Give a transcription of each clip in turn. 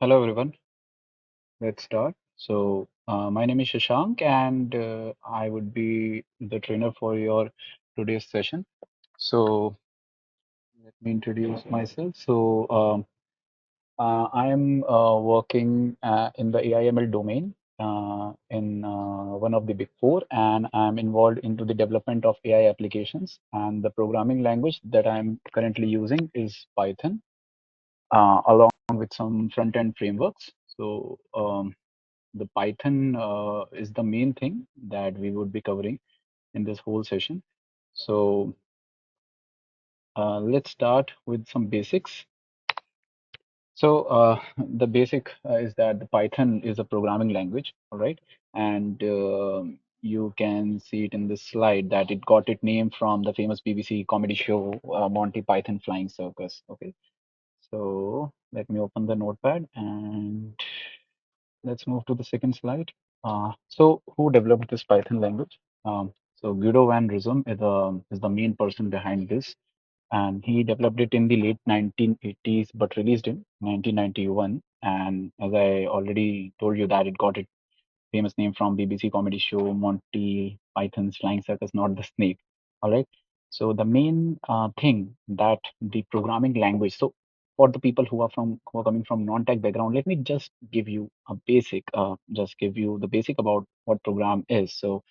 Hello everyone, let's start. My name is Shashank, and I would be the trainer for your today's session. So, let me introduce myself. I am working in the AI/ML domain in one of the big four, and I'm involved into the development of AI applications. And the programming language that I'm currently using is Python, along with some front-end frameworks. The Python is the main thing that we would be covering in this whole session. So let's start with some basics. The basic is that the Python is a programming language, all right? And you can see it in this slide that it got its name from the famous BBC comedy show Monty Python Flying Circus. Okay, so let me open the notepad and let's move to the second slide. So who developed this Python language? Guido van Rossum is the main person behind this, and he developed it in the late 1980s, but released in 1991. And as I already told you that it got its famous name from BBC comedy show Monty Python's Flying Circus, not the snake. All right. So the main thing that the programming language. So for the people who are coming from non-tech background, let me just give you a basic, just give you the basic about what program is. So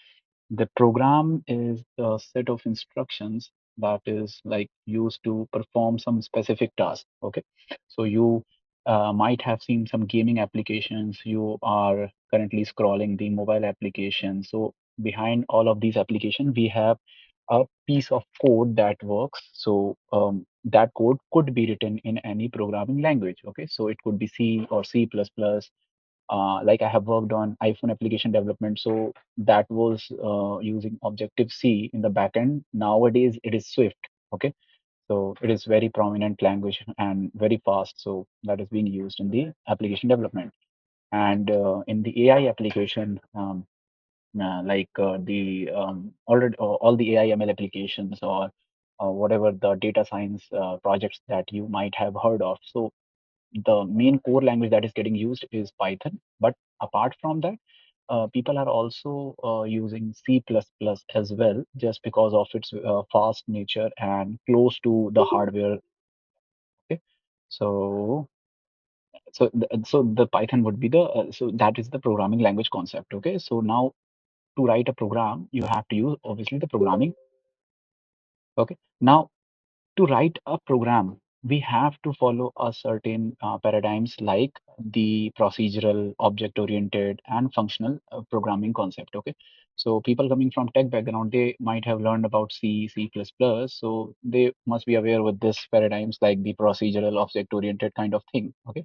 the program is a set of instructions that is like used to perform some specific task. Okay, so you might have seen some gaming applications. You are currently scrolling the mobile application. So behind all of these applications, we have a piece of code that works. That code could be written in any programming language. Okay, so it could be C or C++, like I have worked on iPhone application development, so that was using Objective C in the backend. Nowadays, it is Swift. Okay, so it is very prominent language and very fast. So that is being used in the application development and in the AI application. The already all the AI ML applications or whatever the data science projects that you might have heard of. So the main core language that is getting used is Python. But apart from that, people are also using C++ as well, just because of its fast nature and close to the hardware. Okay, so so the Python would be the so that is the programming language concept. Okay, so now to write a program, you have to use obviously the programming. Okay, now to write a program, we have to follow a certain paradigms like the procedural, object-oriented, and functional programming concept. Okay, so people coming from tech background, they might have learned about C, C++, so they must be aware with this paradigms like the procedural, object-oriented kind of thing. Okay,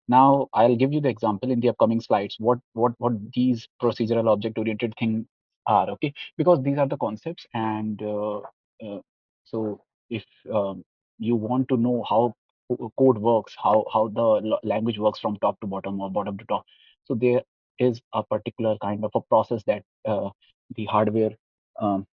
now I'll give you the example in the upcoming slides. What these procedural object oriented things are. Okay, because these are the concepts, and so if you want to know how code works, how the language works from top to bottom or bottom to top, so there is a particular kind of a process that the hardware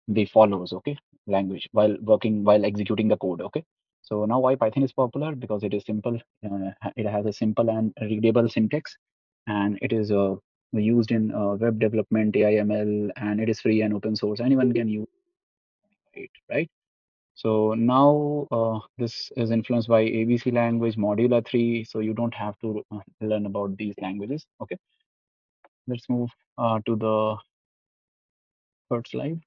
they follows. Okay, language while executing the code. Okay, so now why Python is popular? Because it is simple. It has a simple and readable syntax, and it is used in web development, AI/ML, and it is free and open source. Anyone can use it, right? So now this is influenced by ABC language, Modula 3. So you don't have to learn about these languages. Okay, let's move to the third slide.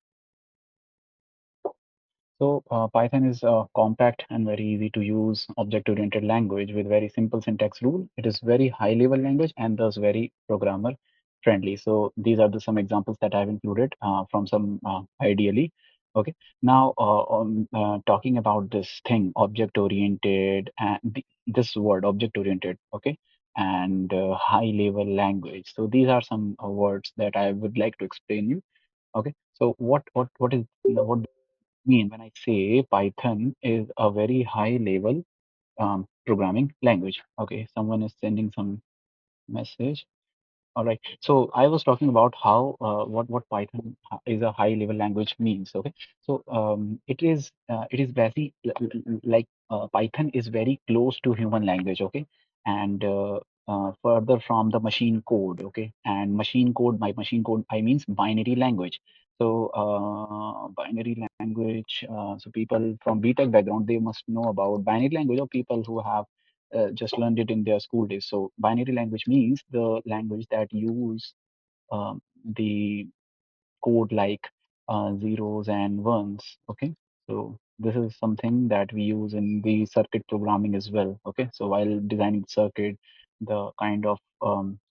So Python is a compact and very easy to use object-oriented language with very simple syntax rule. It is very high-level language and thus very programmer friendly. So these are some examples that I've included from some ideally. Okay. Now, talking about this thing, object-oriented, and this word, object-oriented. Okay, and high-level language. So these are some words that I would like to explain you. Okay. So what mean when I say Python is a very high level programming language? Okay, someone is sending some message. All right. So I was talking about how what Python is a high level language means. Okay. So it is like Python is very close to human language. Okay, and further from the machine code. Okay, and machine code, by machine code I means binary language. So binary language. So people from BTech background, they must know about binary language, or people who have just learned it in their school days. So binary language means the language that use the code like zeros and ones. Okay, so this is something that we use in the circuit programming as well. Okay, so while designing circuit, the kind of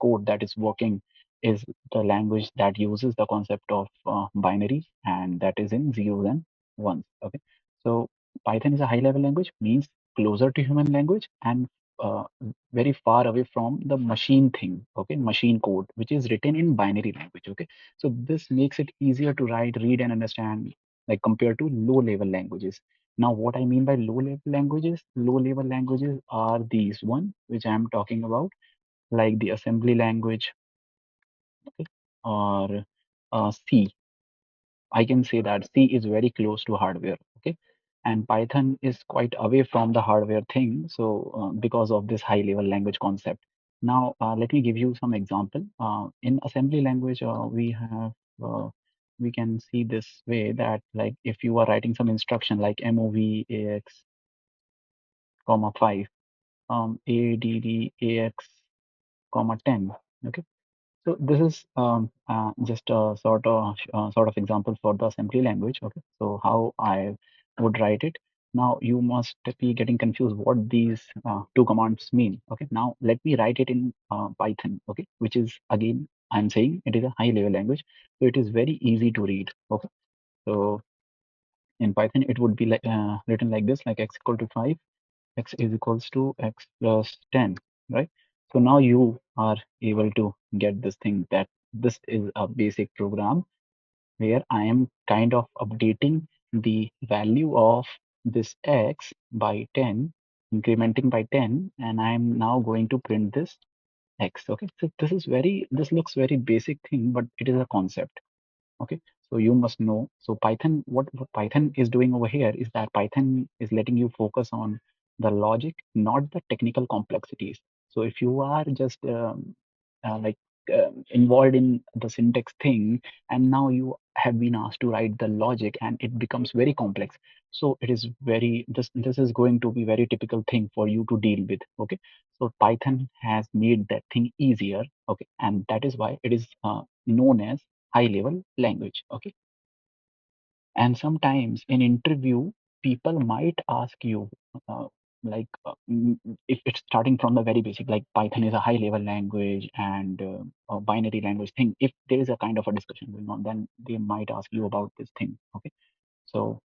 code that is working is the language that uses the concept of binary, and that is in zeros and ones. Okay, so Python is a high level language, means closer to human language, and uh, very far away from the machine thing. Okay, machine code which is written in binary language. Okay, so this makes it easier to write, read, and understand, like compared to low-level languages. Now, what I mean by low-level languages are these one, which I am talking about, like the assembly language, okay, or C. I can say that C is very close to hardware, okay, and Python is quite away from the hardware thing. So because of this high-level language concept. Now let me give you some example. In assembly language, uh, we can see this way that like if you are writing some instruction like mov ax comma 5 add ax comma 10. Okay, so this is just a sort of example for the assembly language. Okay, so how I would write it. Now you must be getting confused what these two commands mean. Okay, now let me write it in Python. Okay, which is again I'm saying it is a high level language, so it is very easy to read. Okay, so in Python it would be like written like this, like x equal to 5, x is equals to x plus 10, right? So now you are able to get this thing, that this is a basic program where I am kind of updating the value of this x by 10, incrementing by 10, and I'm now going to print this x. Okay, so this looks very basic thing, but it is a concept. Okay, so you must know. So Python, what Python is doing over here is that Python is letting you focus on the logic, not the technical complexities. So if you are just like involved in the syntax thing, and now you have been asked to write the logic, and it becomes very complex. So it is very this is going to be very typical thing for you to deal with. Okay, so Python has made that thing easier. Okay, and that is why it is known as high level language. Okay, and sometimes in interview people might ask you uh, if it's starting from the very basic, like Python is a high level language and a binary language thing. If there is a kind of a discussion going on, then they might ask you about this thing. Okay, so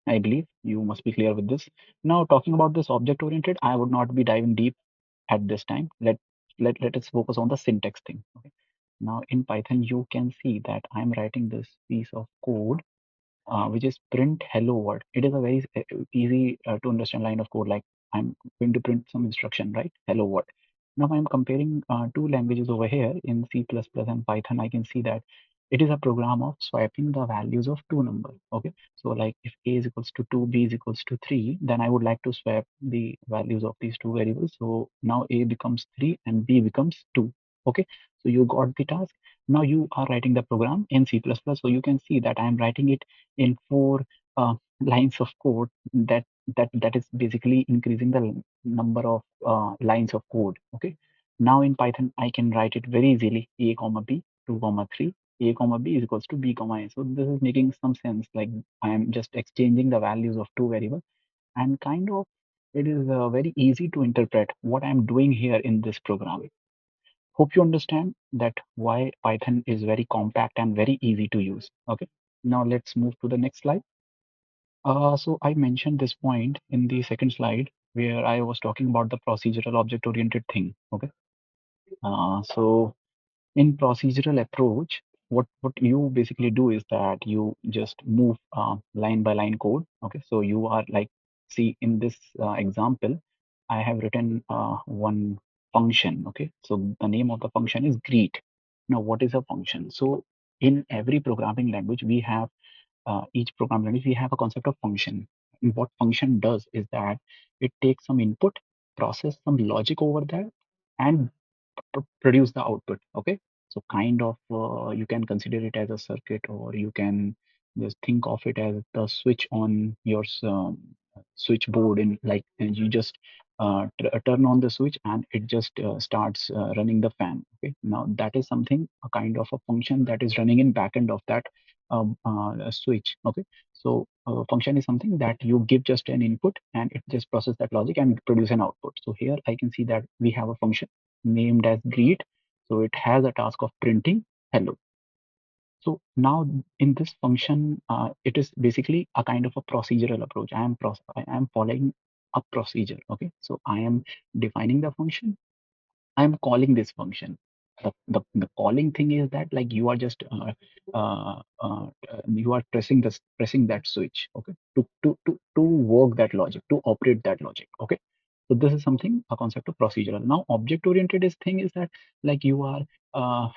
I believe you must be clear with this. Now talking about this object oriented, I would not be diving deep at this time. Let us focus on the syntax thing. Okay, now in Python you can see that I'm writing this piece of code which is print hello world. It is a very easy to understand line of code. Like I'm going to print some instruction, right? Hello world. Now I'm comparing two languages over here in C++ and Python. I can see that it is a program of swapping the values of two numbers. Okay, so like if a is equals to 2, b is equals to 3, then I would like to swap the values of these two variables. So now a becomes 3 and b becomes 2. Okay, so you got the task. Now you are writing the program in C++, so you can see that I am writing it in four lines of code. That is basically increasing the number of lines of code. Okay, now in Python I can write it very easily: a comma b 2 comma 3, a comma b is equals to b comma a. So this is making some sense, like I am just exchanging the values of two variables, and kind of it is very easy to interpret what I'm doing here in this program. Hope you understand that why Python is very compact and very easy to use. Okay, now let's move to the next slide. So I mentioned this point in the second slide where I was talking about the procedural object oriented thing. Okay, so in procedural approach, what you basically do is that you just move line by line code. Okay, so you are like, see in this example I have written one function. Okay, so the name of the function is greet. Now what is a function? So in every programming language we have each program language we have a concept of function. And what function does is that it takes some input, process some logic over there, and produce the output. Okay, so kind of you can consider it as a circuit, or you can just think of it as the switch on your switchboard. In like, and you just turn on the switch and it just starts running the fan. Okay, now that is something, a kind of a function that is running in backend of that switch. Okay, so function is something that you give just an input and it just process that logic and produce an output. So here I can see that we have a function named as greet. So it has a task of printing hello. So now in this function, it is basically a kind of a procedural approach. I am following a procedure. Okay, so I am defining the function, I'm calling this function. The calling thing is that, like, you are just you are pressing that switch, okay, to work that logic, to operate that logic. Okay, so this is something, a concept of procedural. Now object oriented is thing is that, like, you are uh,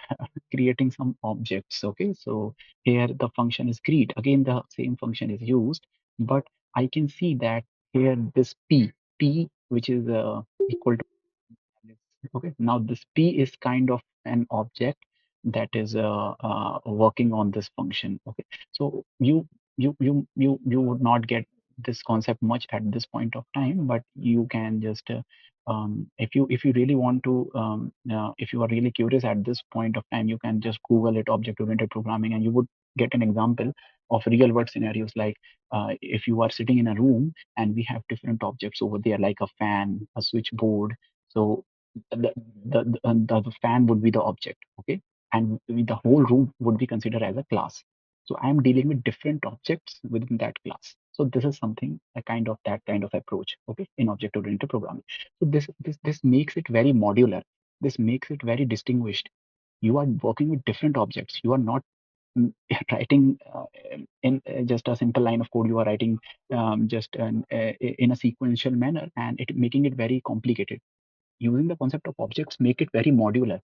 creating some objects. Okay, so here the function is greet, again the same function is used, but I can see that here this p which is equal to. Okay, now this P is kind of an object that is working on this function. Okay, so you would not get this concept much at this point of time, but you can just if you really want to if you are really curious at this point of time, you can just Google it, object oriented programming, and you would get an example of real world scenarios. Like if you are sitting in a room and we have different objects over there, like a fan, a switchboard. So the, the fan would be the object. Okay, and the whole room would be considered as a class. So I am dealing with different objects within that class. So this is something, a kind of that kind of approach. Okay, in object oriented programming. So this makes it very modular. This makes it very distinguished. You are working with different objects. You are not writing in just a simple line of code. You are writing just in a sequential manner, and it making it very complicated. Using the concept of objects make it very modular.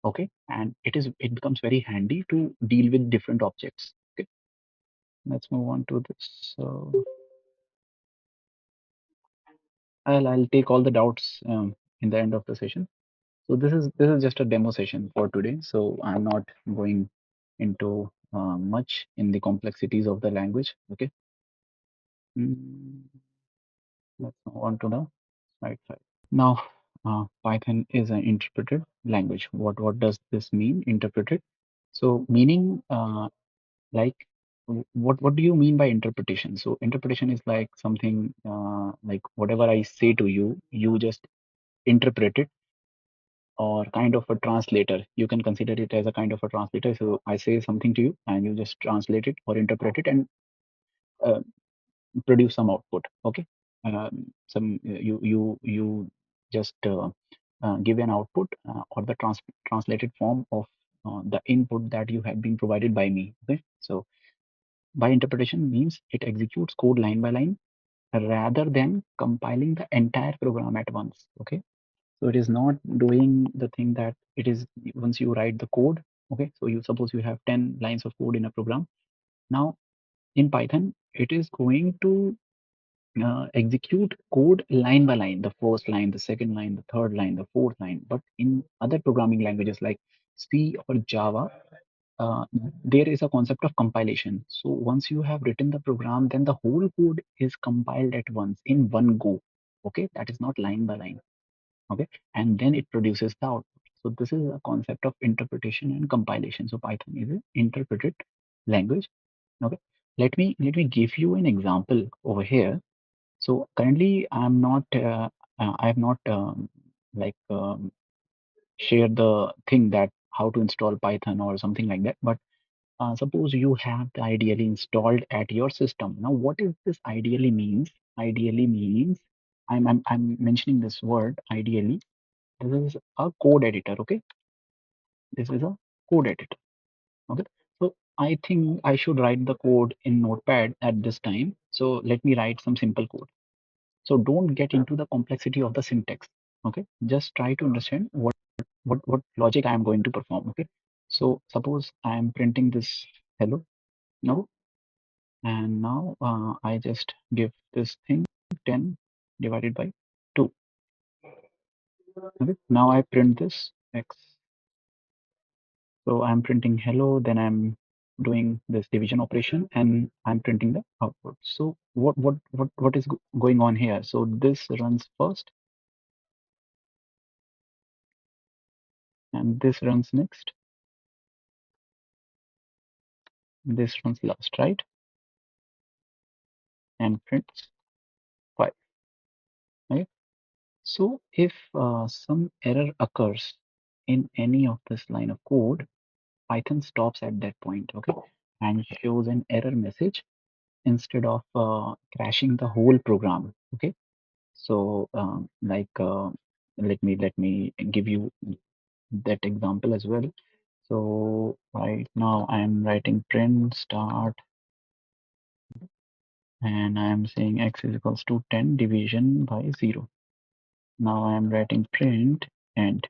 Okay, and it becomes very handy to deal with different objects. Okay, let's move on to this. So I'll take all the doubts in the end of the session. So this is just a demo session for today, so I'm not going into much in the complexities of the language. Okay. Mm, let's move on to the slide 5. Now, Python is an interpreted language. What does this mean, interpreted? So meaning, like, what do you mean by interpretation? So interpretation is like something like whatever I say to you, you just interpret it, or kind of a translator. You can consider it as a kind of a translator. So I say something to you, and you just translate it or interpret it and uh, produce some output. Okay, some you just give an output or the translated form of the input that you have been provided by me. Okay, so by interpretation means it executes code line by line rather than compiling the entire program at once. Okay, so it is not doing the thing that it is once you write the code. Okay, so you suppose you have 10 lines of code in a program. Now in Python, it is going to execute code line by line, the first line, the second line, the third line, the fourth line. But in other programming languages like C or Java, uh, there is a concept of compilation. So once you have written the program, then the whole code is compiled at once in one go. Okay, that is not line by line. Okay, and then it produces the output. So this is a concept of interpretation and compilation. So Python is an interpreted language. Okay, let me give you an example over here. So currently, I have not like shared the thing that how to install Python or something like that. But suppose you have the ideally installed at your system. Now, what is this ideally means? Ideally means I'm mentioning this word ideally. This is a code editor. Okay, this is a code editor. Okay, so I think I should write the code in Notepad at this time. So let me write some simple code. So don't get into the complexity of the syntax. Okay, just try to understand what logic I am going to perform. Okay, so suppose I am printing this hello now, and now I just give this thing 10 divided by 2. Okay, now I print this. X. So I'm printing hello, then I'm doing this division operation, and I'm printing the output. So what is going on here? So this runs first, and this runs next. This runs last, right? And prints 5, right? So if some error occurs in any of this line of code, Python stops at that point, okay, and shows an error message instead of crashing the whole program, okay. So let me give you that example as well. So right now I am writing print start, and I am saying x is equals to 10 division by 0. Now I am writing print end.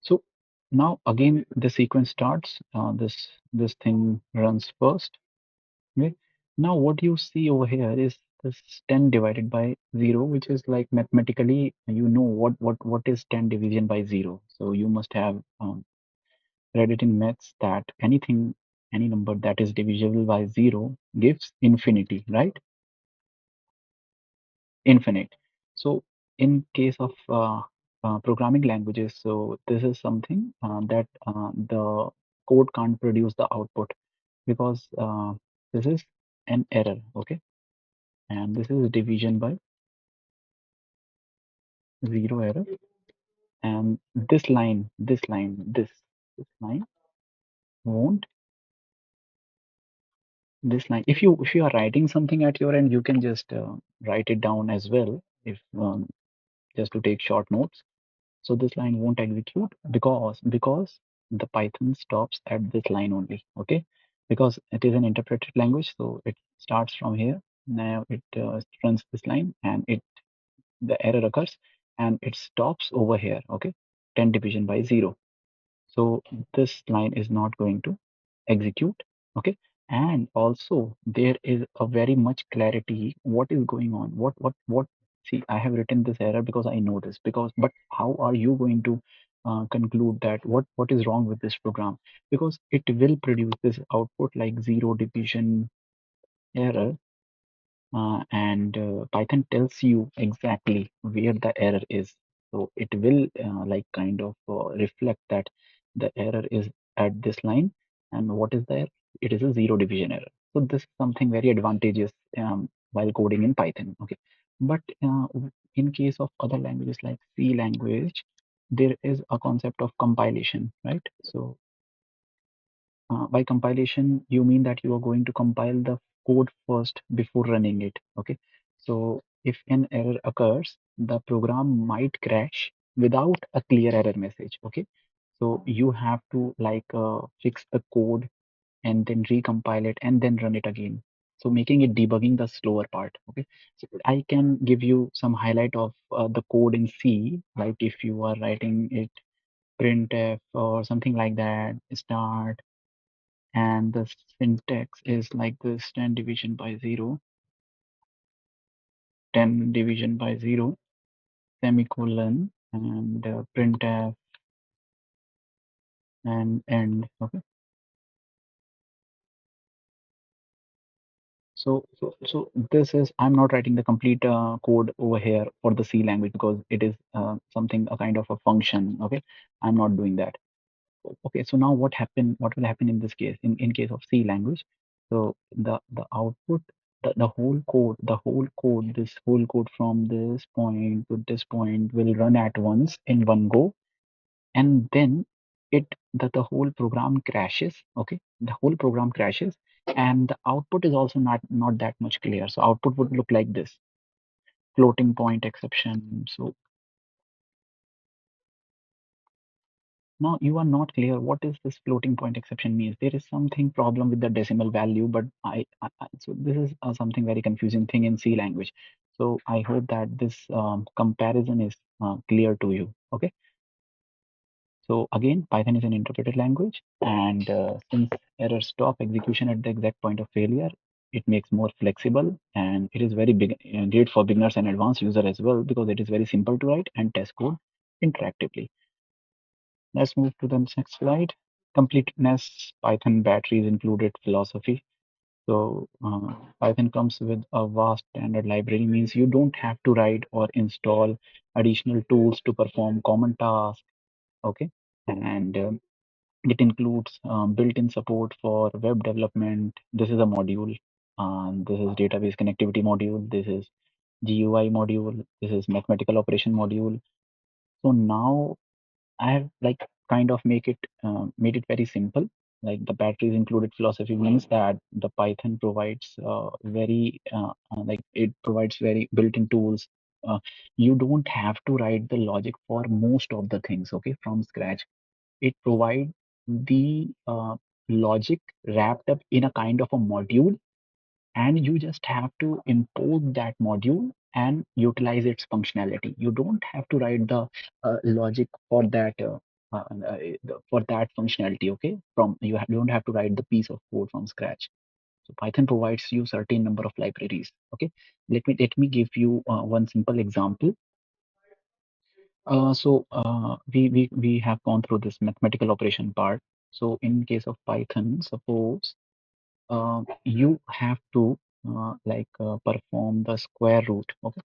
So now again the sequence starts. This thing runs first. Okay. Now what you see over here is this 10 divided by 0, which is like mathematically you know what is 10 division by 0. So you must have read it in maths that any number that is divisible by 0 gives infinity, right? Infinite. So in case of programming languages, so this is something that the code can't produce the output because this is an error, okay, and this is division by 0 error, and this line won't this line. If you are writing something at your end, you can just write it down as well, if just to take short notes. So this line won't execute because the Python stops at this line only, okay? Because it is an interpreted language, so it starts from here. Now it runs this line, and the error occurs, and it stops over here, okay? 10 division by 0. So this line is not going to execute, okay? And also there is a very much clarity what is going on. What See, I have written this error because I know this, because but how are you going to conclude that what is wrong with this program? Because it will produce this output like 0 division error, and Python tells you exactly where the error is. So it will like kind of reflect that the error is at this line, and what is there? It is a 0 division error. So this is something very advantageous while coding in Python. Okay, but in case of other languages like C language, there is a concept of compilation, right? So by compilation, you mean that you are going to compile the code first before running it. Okay. So if an error occurs, the program might crash without a clear error message. Okay. So you have to like fix the code and then recompile it and then run it again. So making it debugging the slower part. Okay. So I can give you some highlight of the code in C, like if you are writing it printf or something like that, start, and the syntax is like this: 10 division by 0, 10 division by 0, semicolon, and printf and end. Okay. So this is, I'm not writing the complete code over here for the C language because it is something, a kind of a function. Okay, I'm not doing that. Okay, so now what will happen in this case, in case of C language? So the output, the whole code, this whole code from this point to this point will run at once in one go, and then the whole program crashes. Okay, the whole program crashes, and the output is also not that much clear. So output would look like this: floating point exception. So now you are not clear what is this floating point exception means. There is something problem with the decimal value, but so this is something very confusing thing in C language. So I hope that this comparison is clear to you. Okay. So again, Python is an interpreted language, and since errors stop execution at the exact point of failure, it makes more flexible, and it is very big, great for beginners and advanced user as well, because it is very simple to write and test code. interactively. Let's move to the next slide. Completeness, Python batteries included philosophy. So Python comes with a vast standard library, means you don't have to write or install additional tools to perform common tasks. Okay, and it includes built-in support for web development. This is a module. This is database connectivity module. This is GUI module. This is mathematical operation module. So now I have like kind of made it very simple. Like the batteries included philosophy means that the Python provides like it provides very built-in tools. You don't have to write the logic for most of the things, okay, from scratch. It provides the logic wrapped up in a kind of a module, and you just have to import that module and utilize its functionality. You don't have to write the logic for that functionality. Okay, you don't have to write the piece of code from scratch. So Python provides you certain number of libraries. Okay, let me give you one simple example. We have gone through this mathematical operation part. So in case of Python, suppose you have to perform the square root, okay,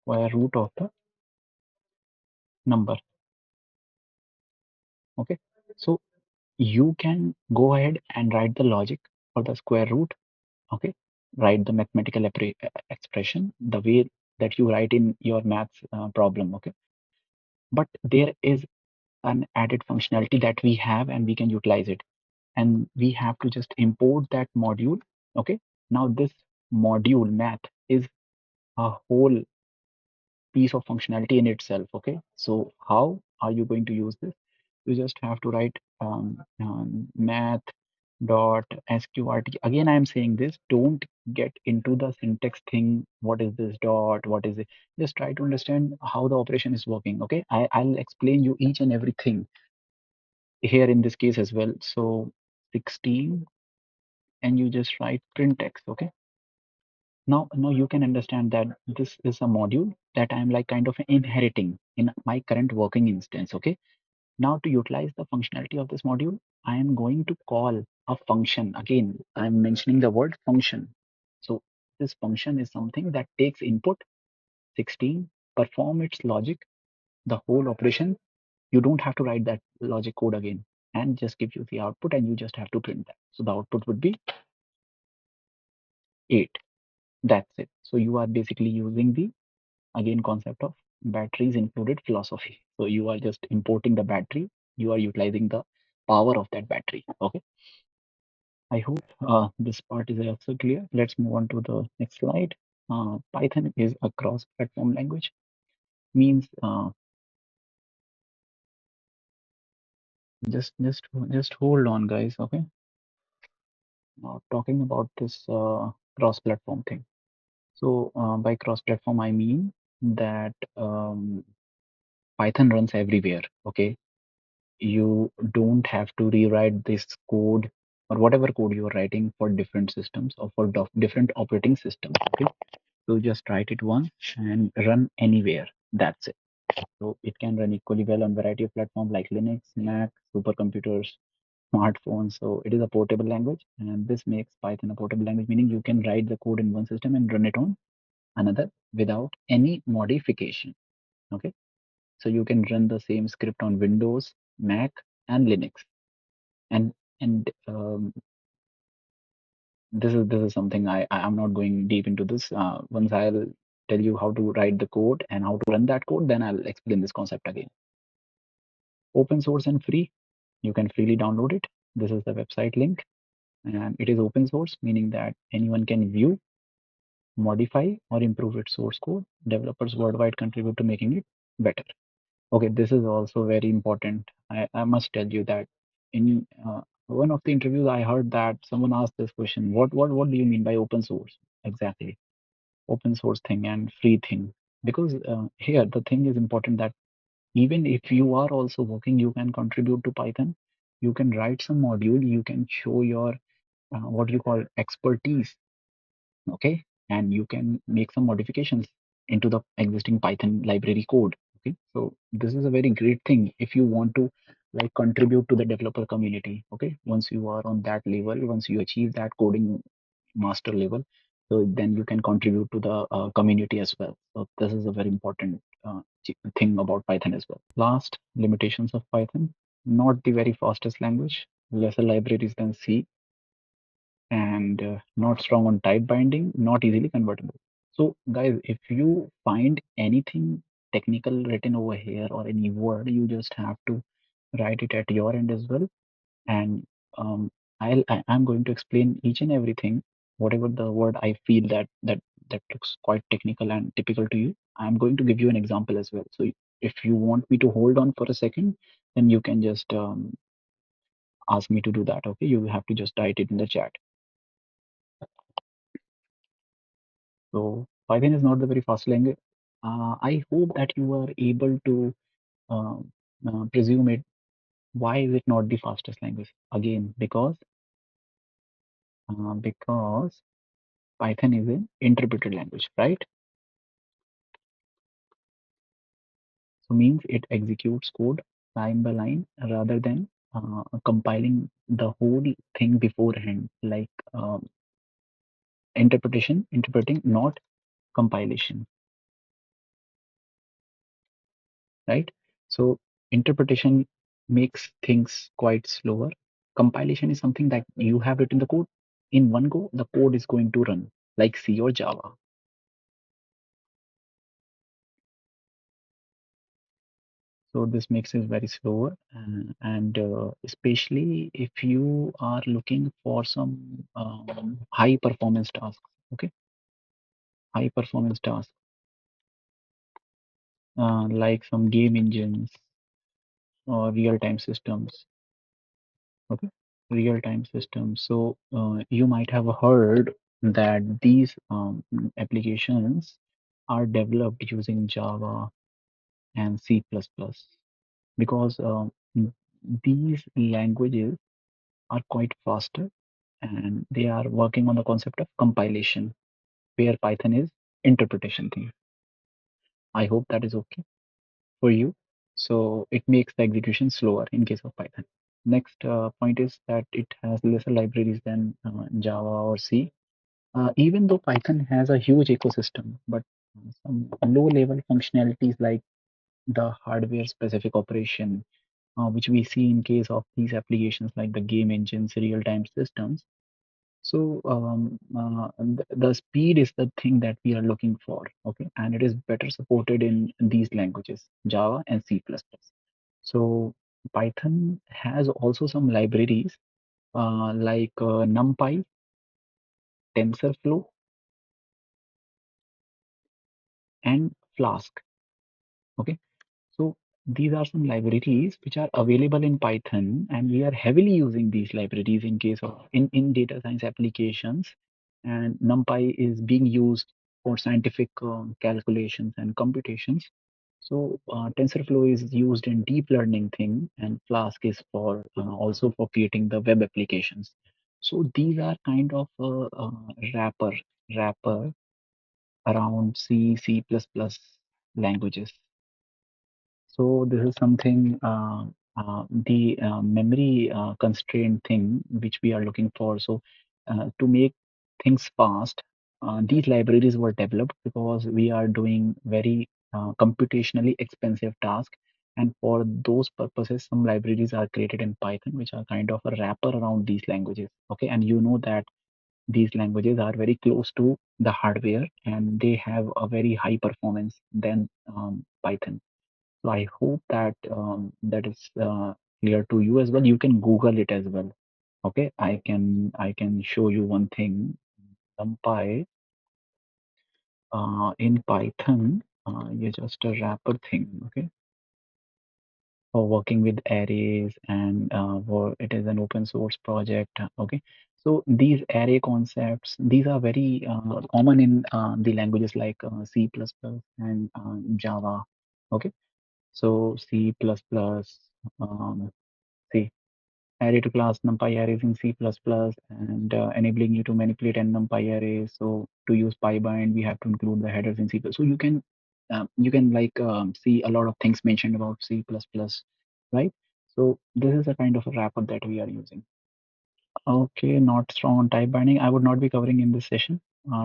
square root of the number. Okay, so you can go ahead and write the logic for the square root. Okay, write the mathematical expression the way that you write in your maths problem. Okay, but there is an added functionality that we have and we can utilize it, and we have to just import that module. Okay, now this module math is a whole piece of functionality in itself. Okay, so how are you going to use this? You just have to write math dot sqrt. Again, I am saying this, don't get into the syntax thing. What is this dot, what is it? Just try to understand how the operation is working. Okay, I'll explain you each and everything here in this case as well. So 16, and you just write print text. Okay, now you can understand that this is a module that I'm like kind of inheriting in my current working instance. Okay, now to utilize the functionality of this module, I am going to call a function. Again, I'm mentioning the word function. So this function is something that takes input 16, perform its logic, the whole operation. You don't have to write that logic code again, and just give you the output, and you just have to print that. So the output would be 8. That's it. So you are basically using the again concept of batteries included philosophy. So you are just importing the battery, you are utilizing the power of that battery. Okay, I hope this part is also clear. Let's move on to the next slide. Python is a cross platform language, means just hold on guys. Okay, now talking about this cross platform thing. So by cross platform I mean that Python runs everywhere. Okay, you don't have to rewrite this code or whatever code you are writing for different systems or for different operating systems. Okay, so just write it once and run anywhere. That's it. So it can run equally well on variety of platforms like Linux, Mac, supercomputers, smartphones. So it is a portable language, and this makes Python a portable language, meaning you can write the code in one system and run it on another without any modification. Okay, so you can run the same script on Windows, Mac, and Linux. And this is something I'm not going deep into this. Once I'll tell you how to write the code and how to run that code, then I'll explain this concept again. Open source and free. You can freely download it. This is the website link, and it is open source, meaning that anyone can view, modify, or improve its source code. Developers worldwide contribute to making it better. Okay, this is also very important. I must tell you that in one of the interviews, I heard that someone asked this question: what do you mean by open source exactly? Open source thing and free thing. Because here the thing is important that even if you are also working, you can contribute to Python. You can write some module. You can show your what you call expertise. Okay, and you can make some modifications into the existing Python library code. Okay, so this is a very great thing if you want to like contribute to the developer community. Okay, once you are on that level, once you achieve that coding master level, so then you can contribute to the community as well. So this is a very important thing about Python as well. Last, limitations of Python: not the very fastest language, lesser libraries than C, and not strong on type binding, not easily convertible. So guys, if you find anything technical written over here or any word, you just have to write it at your end as well. And um, I'm going to explain each and everything, whatever the word I feel that looks quite technical and typical to you. I'm going to give you an example as well. So if you want me to hold on for a second, then you can just ask me to do that. Okay, you have to just write it in the chat. So Python is not the very fast language. I hope that you are able to uh, presume it. Why is it not the fastest language? Again, because Python is an interpreted language, right? So means it executes code line by line rather than compiling the whole thing beforehand, like interpreting, not compilation, right? So interpretation makes things quite slower. Compilation is something that you have written the code in one go, the code is going to run like C or Java. So this makes it very slower, and especially if you are looking for some high performance tasks. Okay, high performance tasks like some game engines or real time systems. Okay, real time systems. So you might have heard that these applications are developed using Java and C++ because these languages are quite faster and they are working on the concept of compilation, where Python is interpretation thing. I hope that is okay for you. So it makes the execution slower in case of Python. Next point is that it has lesser libraries than Java or C. Even though Python has a huge ecosystem, but some low-level functionalities like the hardware-specific operation, which we see in case of these applications like the game engines, real-time systems. So the speed is the thing that we are looking for, okay, and it is better supported in these languages, Java and C++. So Python has also some libraries like NumPy, TensorFlow, and Flask. Okay, so these are some libraries which are available in Python, and we are heavily using these libraries in case of in data science applications. And NumPy is being used for scientific calculations and computations. So TensorFlow is used in deep learning thing, and Flask is for also for creating the web applications. So these are kind of wrapper around C++ languages. So this is something the memory constraint thing which we are looking for. So to make things fast, these libraries were developed because we are doing very computationally expensive tasks. And for those purposes, some libraries are created in Python, which are kind of a wrapper around these languages. Okay, and you know that these languages are very close to the hardware and they have a very high performance than Python. So I hope that that is clear to you as well. You can Google it as well. Okay, I can show you one thing. NumPy in Python, you just a wrapper thing. Okay, for working with arrays and it is an open source project. Okay, so these array concepts, these are very common in the languages like C++ and Java. Okay, so C++, C array to class numpy arrays in C++ and enabling you to manipulate n numpy arrays. So to use PyBind, we have to include the headers in C++. So you can you can like see a lot of things mentioned about C++, right? So this is a kind of a wrapper that we are using. Okay, not strong on type binding. I would not be covering in this session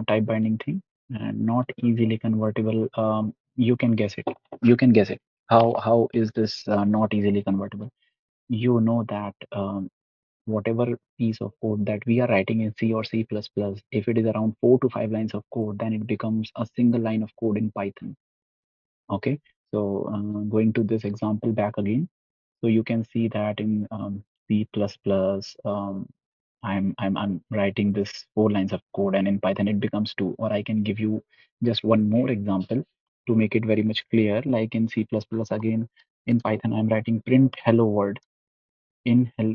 type binding thing, and not easily convertible. You can guess it. You can guess it. How is this not easily convertible? You know that whatever piece of code that we are writing in C or C++, if it is around 4 to 5 lines of code, then it becomes a single line of code in Python. Okay, so going to this example back again. So you can see that in C++, I'm writing this 4 lines of code, and in Python it becomes two. Or I can give you just one more example to make it very much clear. Like in C++ again, in Python I'm writing print hello world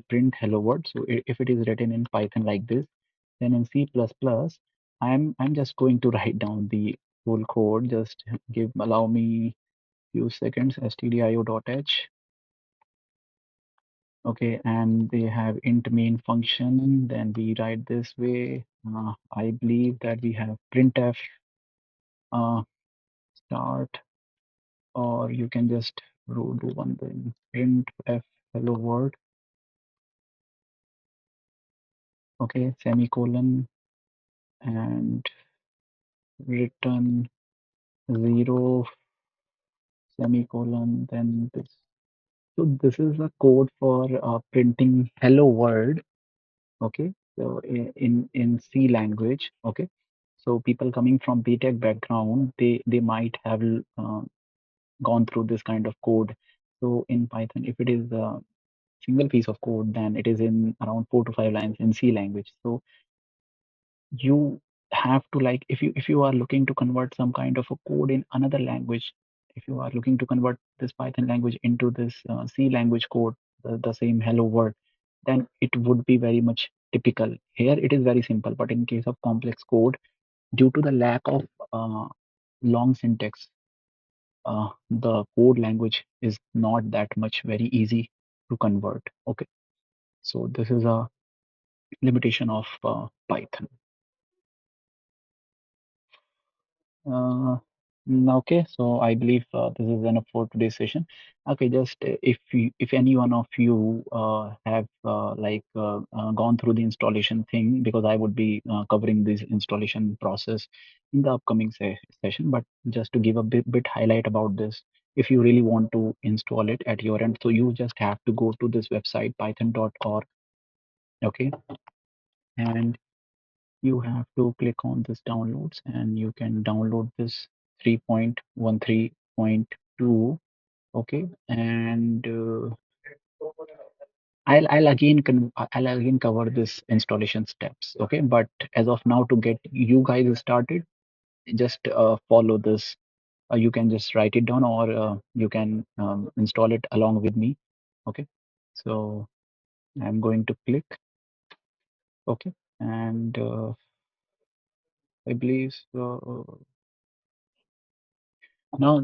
print hello world. So if it is written in Python like this, then in C++, I'm just going to write down the whole code. Just allow me few seconds. stdio.h. Okay, and they have int main function. Then we write this way. I believe that we have printf start, or you can just do one thing, printf hello world. Okay, semicolon, and return 0 semicolon, then this. So this is a code for printing hello world. Okay, so in C language. Okay, so people coming from BTech background, they might have gone through this kind of code. So in Python, if it is a single piece of code, then it is in around 4 to 5 lines in C language. So you have to, like, if you are looking to convert some kind of a code in another language, if you are looking to convert this Python language into this C language code, the same hello world, then it would be very much typical. Here it is very simple, but in case of complex code, due to the lack of long syntax, the code language is not that much very easy to convert. Okay, so this is a limitation of Python. Uh, okay, so I believe this is enough for today's session. Okay, just if any one of you have gone through the installation thing, because I would be covering this installation process in the upcoming session, but just to give a bit highlight about this, if you really want to install it at your end, so you just have to go to this website python.org. Okay, and you have to click on this downloads, and you can download this 3.13.2. Okay, and I'll again cover this installation steps. Okay, but as of now, to get you guys started, just follow this. You can just write it down, or you can install it along with me. Okay, so I'm going to click. Okay, and I believe now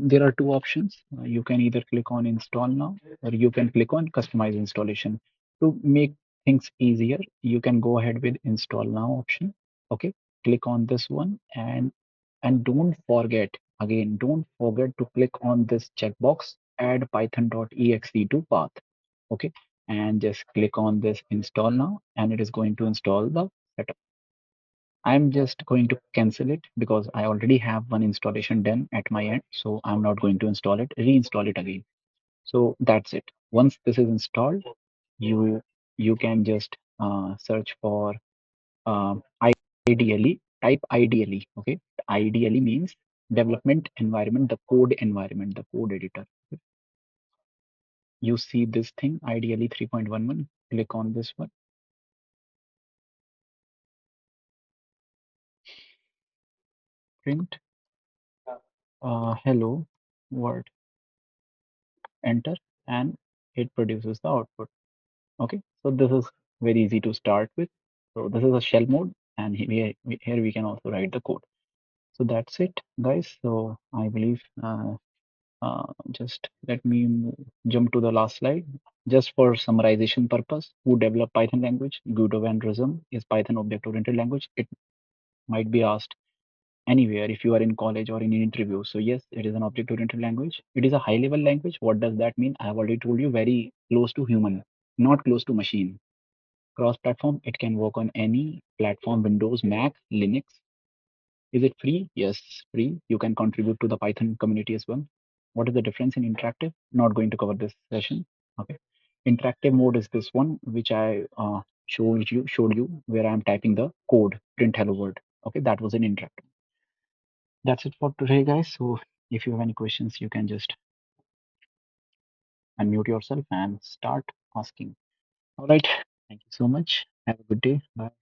there are two options. You can either click on install now, or you can click on customize installation. To make things easier, you can go ahead with install now option. Okay, click on this one, and don't forget to click on this checkbox, add python.exe to path. Okay, and just click on this install now, and it is going to install the setup. I'm just going to cancel it because I already have one installation done at my end. So I'm not going to install it, reinstall it again. So that's it. Once this is installed, you you can just search for ideally, type ideally. Okay. Ideally means development environment, the code environment, the code editor. You see this thing, ideally 3.11. Click on this one. Print hello world. Enter, and it produces the output. Okay, so this is very easy to start with. So this is a shell mode, and here we can also write the code. So that's it, guys. So I believe just let me jump to the last slide. Just for summarization purpose, who developed Python language? Guido van Rossum. Is Python object-oriented language? It might be asked. anywhere if you are in college or in an interview. So yes, it is an object oriented language. It is a high level language. What does that mean? I have already told you, very close to human, not close to machine. Cross platform, it can work on any platform: Windows, Mac, Linux. Is it free? Yes, free. You can contribute to the Python community as well. What is the difference in interactive? Not going to cover this session. Okay. Interactive mode is this one which I showed you where I am typing the code, print hello world. Okay, that was an interactive. That's it for today, guys. So if you have any questions, you can just unmute yourself and start asking. All right. Thank you so much. Have a good day. Bye.